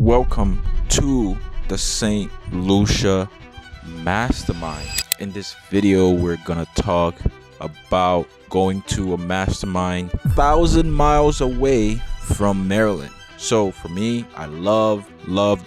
Welcome to the St. Lucia Mastermind. In this video, we're gonna talk about going to a mastermind 1,000 miles away from Maryland. So for me, I love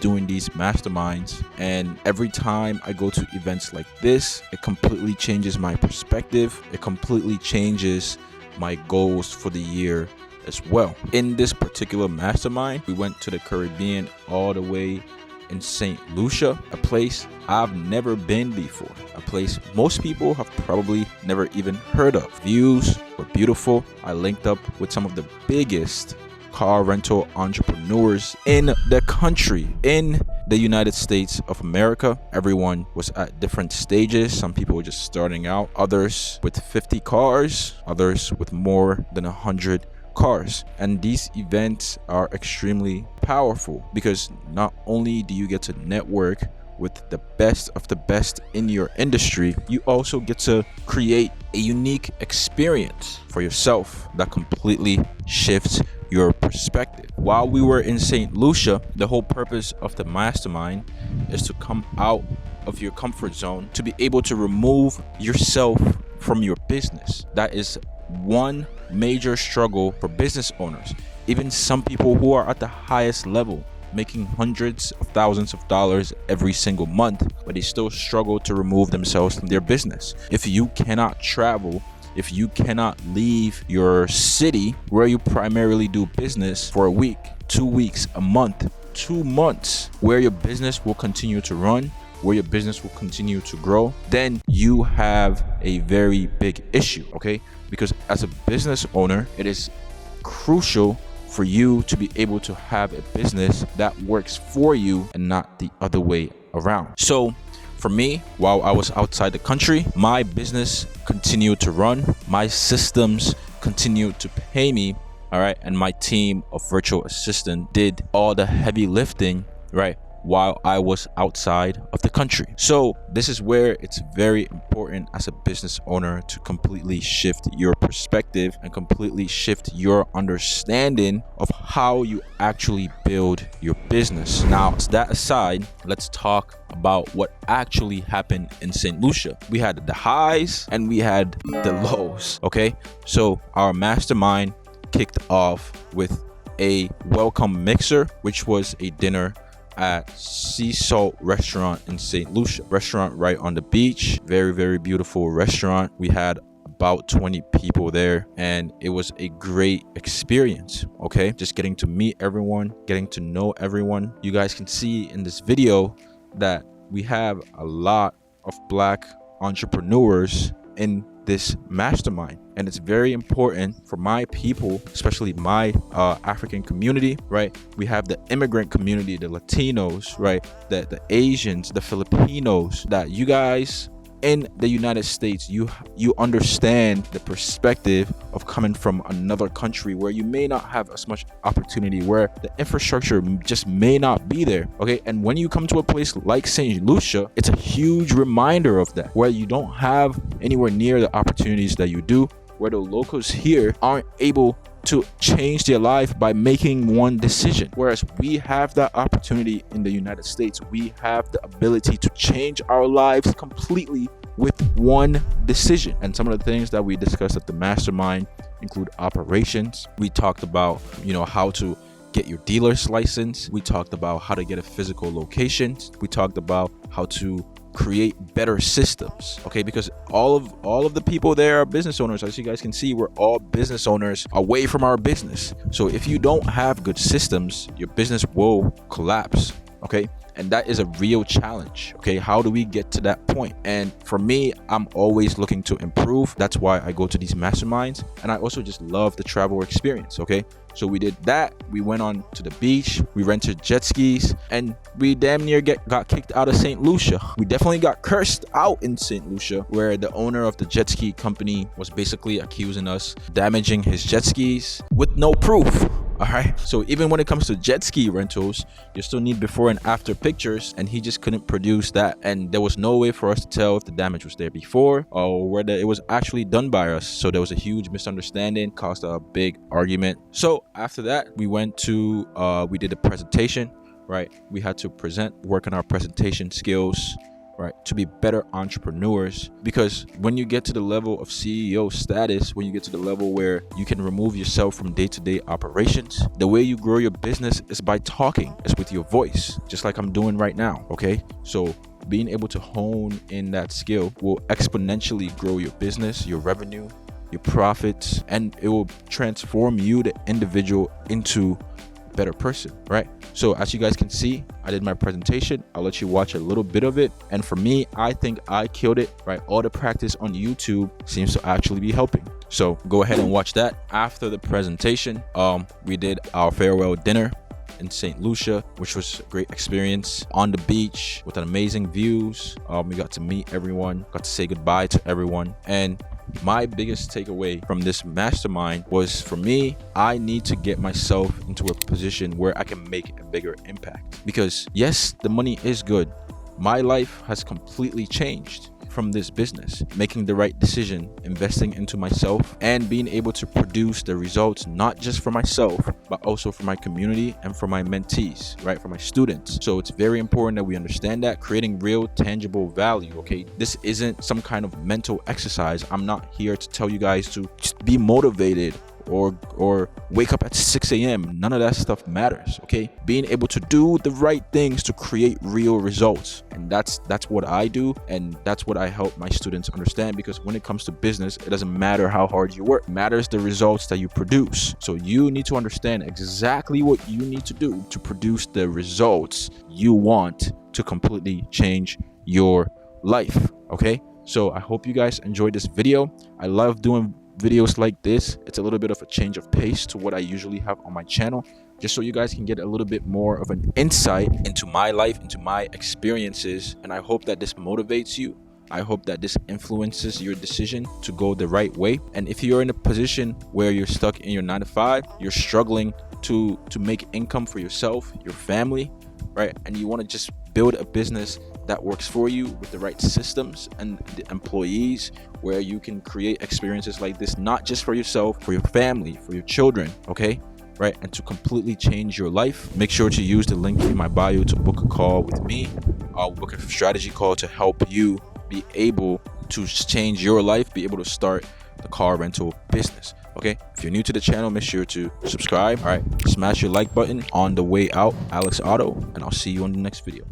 doing these masterminds, and every time I go to events like this, it completely changes my perspective. It completely changes my goals for the year as well. In this particular mastermind, we went to the Caribbean, all the way in St. Lucia, a place I've never been before, a place most people have probably never even heard of. Views were beautiful. I linked up with some of the biggest car rental entrepreneurs in the country, in the United States of America. Everyone was at different stages. Some people were just starting out, others with 50 cars, others with more than 100 cars. And these events are extremely powerful because not only do you get to network with the best of the best in your industry, you also get to create a unique experience for yourself that completely shifts your perspective. While we were in St. Lucia, the whole purpose of the mastermind is to come out of your comfort zone, to be able to remove yourself from your business. That is one major struggle for business owners. Even some people who are at the highest level, making hundreds of thousands of dollars every single month, but they still struggle to remove themselves from their business. If you cannot travel, if you cannot leave your city where you primarily do business for a week, 2 weeks, a month, 2 months, where your business will continue to run, where your business will continue to grow, then you have a very big issue, okay? Because as a business owner, it is crucial for you to be able to have a business that works for you and not the other way around. So for me, while I was outside the country, my business continued to run, my systems continued to pay me, all right, and my team of virtual assistants did all the heavy lifting, right, while I was outside of the country. So this is where it's very important as a business owner to completely shift your perspective and completely shift your understanding of how you actually build your business. Now, that aside, let's talk about what actually happened in St. Lucia. We had the highs and we had the lows, okay? So our mastermind kicked off with a welcome mixer, which was a dinner at Sea Salt Restaurant in St. Lucia. Restaurant right on the beach. Very, very beautiful restaurant. We had about 20 people there and it was a great experience, okay? Just getting to meet everyone, getting to know everyone. You guys can see in this video that we have a lot of Black entrepreneurs in this mastermind, and it's very important for my people, especially my African community, right? We have the immigrant community, the Latinos, right? The Asians, the Filipinos, that you guys in the United States, you understand the perspective of coming from another country where you may not have as much opportunity, where the infrastructure just may not be there, okay? And when you come to a place like St. Lucia, it's a huge reminder of that, where you don't have anywhere near the opportunities that you do, where the locals here aren't able to change their life by making one decision. Whereas we have that opportunity in the United States. We have the ability to change our lives completely with one decision. And some of the things that we discussed at the mastermind include operations. We talked about, how to get your dealer's license. We talked about how to get a physical location. We talked about how to create better systems, okay? Because all of the people there are business owners. As you guys can see, we're all business owners away from our business. So if you don't have good systems, your business will collapse, okay? And that is a real challenge, okay? How do we get to that point? And for me, I'm always looking to improve. That's why I go to these masterminds. And I also just love the travel experience, okay? So we did that. We went on to the beach. We rented jet skis, and we damn near got kicked out of St. Lucia. We definitely got cursed out in St. Lucia, where the owner of the jet ski company was basically accusing us damaging his jet skis with no proof. All right. So even when it comes to jet ski rentals, you still need before and after pictures, and he just couldn't produce that. And there was no way for us to tell if the damage was there before or whether it was actually done by us. So there was a huge misunderstanding, caused a big argument. So after that, we went to, we did a presentation right? We had to work on our presentation skills, right, to be better entrepreneurs. Because when you get to the level of CEO status, when you get to the level where you can remove yourself from day-to-day operations, the way you grow your business is by talking, it's with your voice, just like I'm doing right now. Okay, so being able to hone in that skill will exponentially grow your business, your revenue, your profits, and it will transform you, the individual, into a better person, right? So as you guys can see, I did my presentation. I'll let you watch a little bit of it. And for me, I think I killed it, right? All the practice on YouTube seems to actually be helping. So go ahead and watch that. After the presentation, we did our farewell dinner in St. Lucia, which was a great experience on the beach with amazing views. We got to meet everyone, got to say goodbye to everyone. And my biggest takeaway from this mastermind was, for me, I need to get myself into a position where I can make a bigger impact. Because yes, the money is good. My life has completely changed from this business, making the right decision, investing into myself, and being able to produce the results, not just for myself, but also for my community and for my mentees, right? For my students. So it's very important that we understand that, creating real tangible value. Okay, this isn't some kind of mental exercise. I'm not here to tell you guys to just be motivated or wake up at 6 a.m. None of that stuff matters. Okay, being able to do the right things to create real results, and that's what I do, and that's what I help my students understand. Because when it comes to business, it doesn't matter how hard you work, it matters the results that you produce. So you need to understand exactly what you need to do to produce the results you want to completely change your life. Okay, so I hope you guys enjoyed this video. I love doing videos like this. It's a little bit of a change of pace to what I usually have on my channel, just so you guys can get a little bit more of an insight into my life, into my experiences. And I hope that this motivates you. I hope that this influences your decision to go the right way. And if you're in a position where you're stuck in your 9-to-5, you're struggling to make income for yourself, your family, right, and you want to just build a business that works for you with the right systems and the employees, where you can create experiences like this, not just for yourself, for your family, for your children, okay, right, and to completely change your life, make sure to use the link in my bio to book a call with me. I'll book a strategy call to help you be able to change your life, be able to start the car rental business. Okay, if you're new to the channel, make sure to subscribe. All right, smash your like button. On the way out, Alex Otto, and I'll see you on the next video.